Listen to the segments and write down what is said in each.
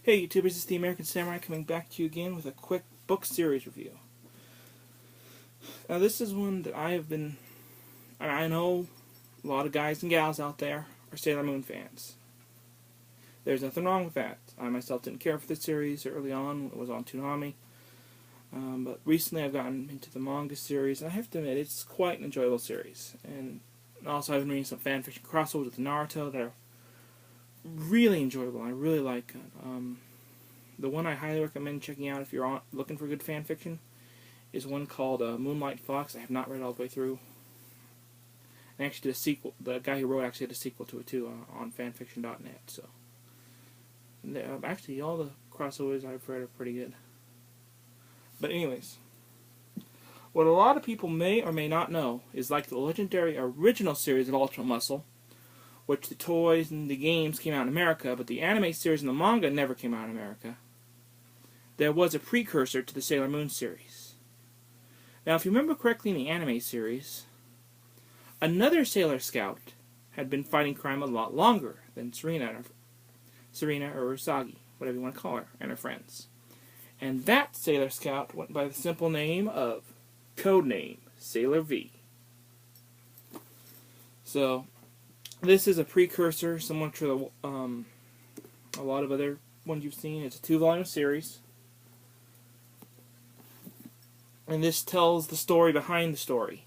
Hey YouTubers, it's the American Samurai coming back to you again with a quick book series review. Now this is one that I know a lot of guys and gals out there are Sailor Moon fans. There's nothing wrong with that. I myself didn't care for the series early on. It was on Toonami. But recently I've gotten into the manga series, and I have to admit it's quite an enjoyable series. And also I've been reading some fanfiction crossovers with Naruto that are really enjoyable. I really like it. The one I highly recommend checking out if you're looking for good fan fiction is one called Moonlight Fox. I have not read all the way through. And actually did a sequel. The guy who wrote actually did a sequel to it too on fanfiction.net. So actually all the crossovers I've read are pretty good. But anyways, what a lot of people may or may not know is like the legendary original series of Ultra Muscle, which the toys and the games came out in America, but the anime series and the manga never came out in America. There was a precursor to the Sailor Moon series. Now, if you remember correctly in the anime series, another Sailor Scout had been fighting crime a lot longer than Serena or Usagi, whatever you want to call her, and her friends. And that Sailor Scout went by the simple name of Codename Sailor V. So, this is a precursor, similar to a lot of other ones you've seen. It's a 2-volume series. And this tells the story behind the story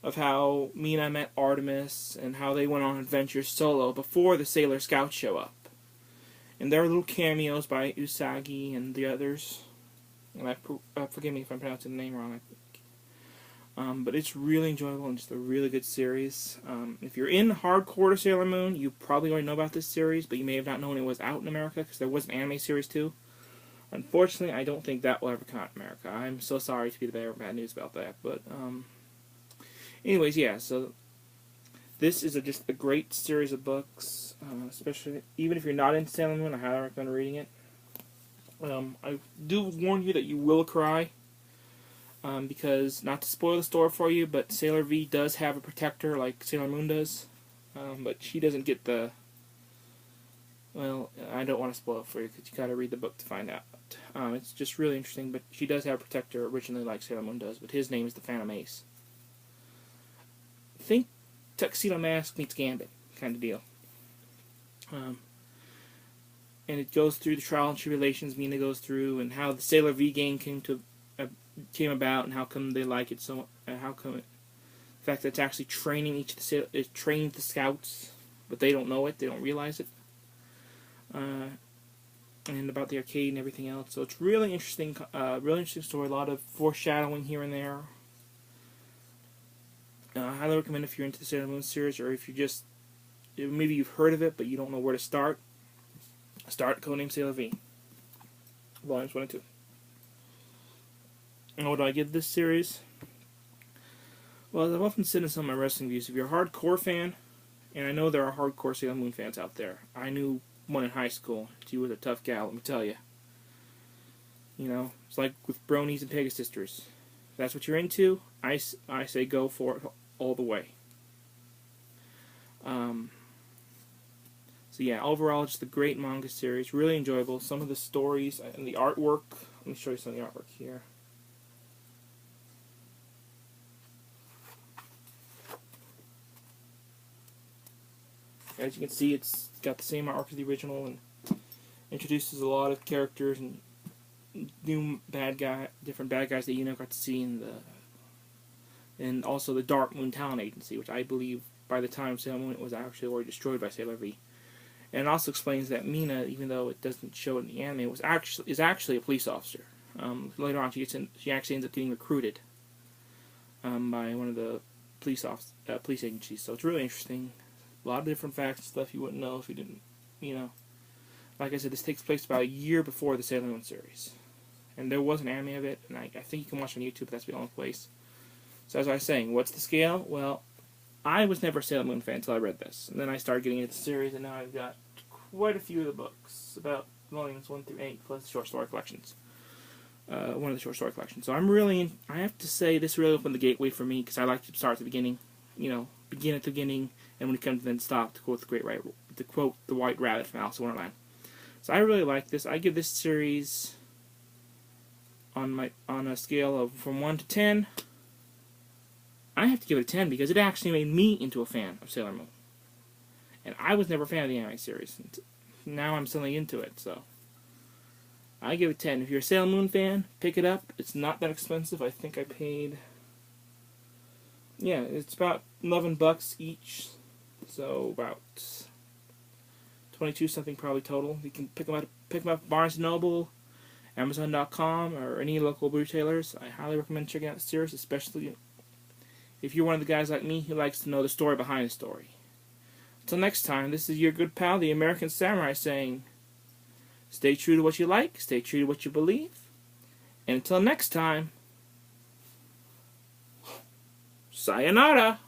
of how Mina met Artemis and how they went on adventures solo before the Sailor Scouts show up. And there are little cameos by Usagi and the others. And forgive me if I'm pronouncing the name wrong. But it's really enjoyable and just a really good series. If you're in hardcore to Sailor Moon, you probably already know about this series, but you may have not known it was out in America because there was an anime series too. Unfortunately, I don't think that will ever come out in America. I'm so sorry to be the bearer of bad news about that. But anyways, yeah. So this is just a great series of books, especially even if you're not into Sailor Moon. I highly recommend reading it. I do warn you that you will cry. Because, not to spoil the story for you, but Sailor V does have a protector like Sailor Moon does. But she doesn't get the... Well, I don't want to spoil it for you because you gotta read the book to find out. It's just really interesting, but she does have a protector originally like Sailor Moon does, but his name is the Phantom Ace. Think Tuxedo Mask meets Gambit kind of deal. And it goes through the trial and tribulations Mina goes through, and how the Sailor V game came about, and how come they like it so. How come the fact that it's actually training it trains the scouts, but they don't know it, they don't realize it. And about the arcade and everything else. So it's really interesting story. A lot of foreshadowing here and there. I highly recommend if you're into the Sailor Moon series, or if you just maybe you've heard of it but you don't know where to start. Start Codename Sailor V, volumes 1 and 2. And what do I give this series? Well, as I've often said in some of my wrestling views, if you're a hardcore fan, and I know there are hardcore Sailor Moon fans out there. I knew one in high school. She was a tough gal, let me tell you. You know, it's like with Bronies and Pegasisters. If that's what you're into, I say go for it all the way. So yeah, overall, just a great manga series. Really enjoyable. Some of the stories and the artwork. Let me show you some of the artwork here. As you can see, it's got the same artwork as the original and introduces a lot of characters and new different bad guys that you never got to see and also the Dark Moon Talent Agency, which I believe by the time Sailor Moon was actually already destroyed by Sailor V. And it also explains that Mina, even though it doesn't show it in the anime, is actually a police officer. Later on, she actually ends up getting recruited by one of the police agencies. So it's really interesting. A lot of different facts and stuff you wouldn't know if you didn't, Like I said, this takes place about a year before the Sailor Moon series. And there was an anime of it, and I think you can watch it on YouTube, but that's the only place. So as I was saying, what's the scale? Well, I was never a Sailor Moon fan until I read this. And then I started getting into the series, and now I've got quite a few of the books, about volumes 1 through 8, plus the short story collections. One of the short story collections. So I have to say, this really opened the gateway for me, because I like to start at the beginning, begin at the beginning, and when it comes to then stop, to quote the White Rabbit from Alice in Wonderland. So I really like this. I give this series on a scale of from 1 to 10. I have to give it a 10 because it actually made me into a fan of Sailor Moon. And I was never a fan of the anime series. Now I'm suddenly into it, so I give it 10. If you're a Sailor Moon fan, pick it up. It's not that expensive. I think I paid... Yeah, it's about $11 each. So about 22 something probably total. You can pick them up at Barnes & Noble, Amazon.com, or any local retailers. I highly recommend checking out the series, especially if you're one of the guys like me who likes to know the story behind the story. Until next time, this is your good pal, the American Samurai, saying, stay true to what you like, stay true to what you believe, and until next time, sayonara!